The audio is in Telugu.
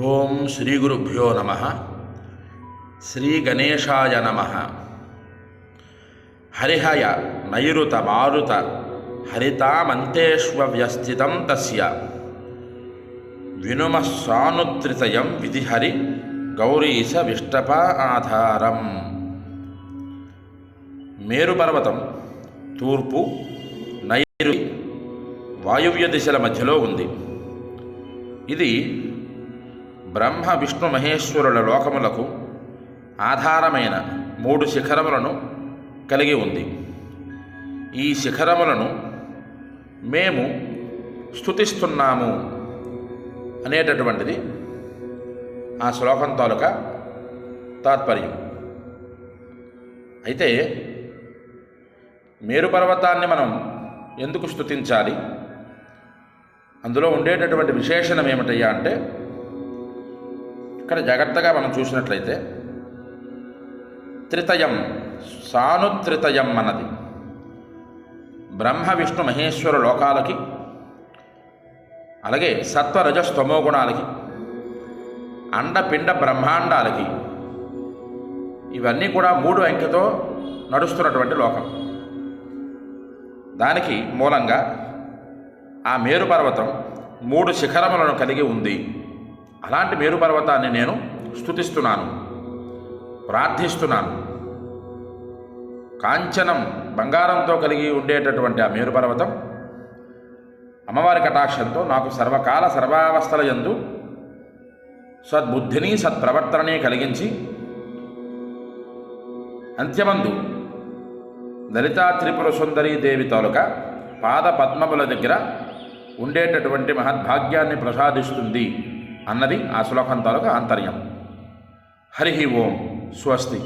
ఓం శ్రీ గురుభ్యో నమః. శ్రీ గణేశాయ నమః. హరిహయ నైరుత మారుత హరితామంతేష్వ్యస్థితం తస్య వినుమస్సానుత్రితయం విధిహరి గౌరీశ విష్టప ఆధారం. మేరుపర్వతం తూర్పు, నైరుతి, వాయువ్య దిశల మధ్యలో ఉంది. ఇది బ్రహ్మ విష్ణు మహేశ్వరుల లోకములకు ఆధారమైన 3 శిఖరములను కలిగి ఉంది. ఈ శిఖరములను మేము స్తుతిస్తున్నాము అనేటటువంటిది ఆ శ్లోకం తాలూకా తాత్పర్యం. అయితే మేరు పర్వతాన్ని మనం ఎందుకు స్తుతించాలి, అందులో ఉండేటటువంటి విశేషణం ఏమిటయ్యా అంటే, ఇక్కడ జాగ్రత్తగా మనం చూసినట్లయితే త్రితయం, సానుత్రితయం అన్నది బ్రహ్మ విష్ణు మహేశ్వర లోకాలకి, అలాగే సత్వ రజస్తమో గుణాలకి, అండపిండ బ్రహ్మాండాలకి, ఇవన్నీ కూడా 3 అంకెతో నడుస్తున్నటువంటి లోకం. దానికి మూలంగా ఆ మేరు పర్వతం 3 శిఖరములను కలిగి ఉంది. అలాంటి మేరు పర్వతాన్ని నేను స్తుతిస్తున్నాను, ప్రార్థిస్తున్నాను. కాంచనం, బంగారంతో కలిగి ఉండేటటువంటి ఆ మేరు పర్వతం అమ్మవారి కటాక్షంతో నాకు సర్వకాల సర్వావస్థల యందు సద్బుద్ధిని సత్ప్రవర్తనని కలిగించి, అంత్యమందు లలితా త్రిపుర సుందరీ దేవి తాలూకా పాద పద్మముల దగ్గర ఉండేటటువంటి మహద్భాగ్యాన్ని ప్రసాదిస్తుంది అన్నది ఆ శ్లోకం తాలూకా ఆంతర్యం. హరి ఓం. స్వస్తి.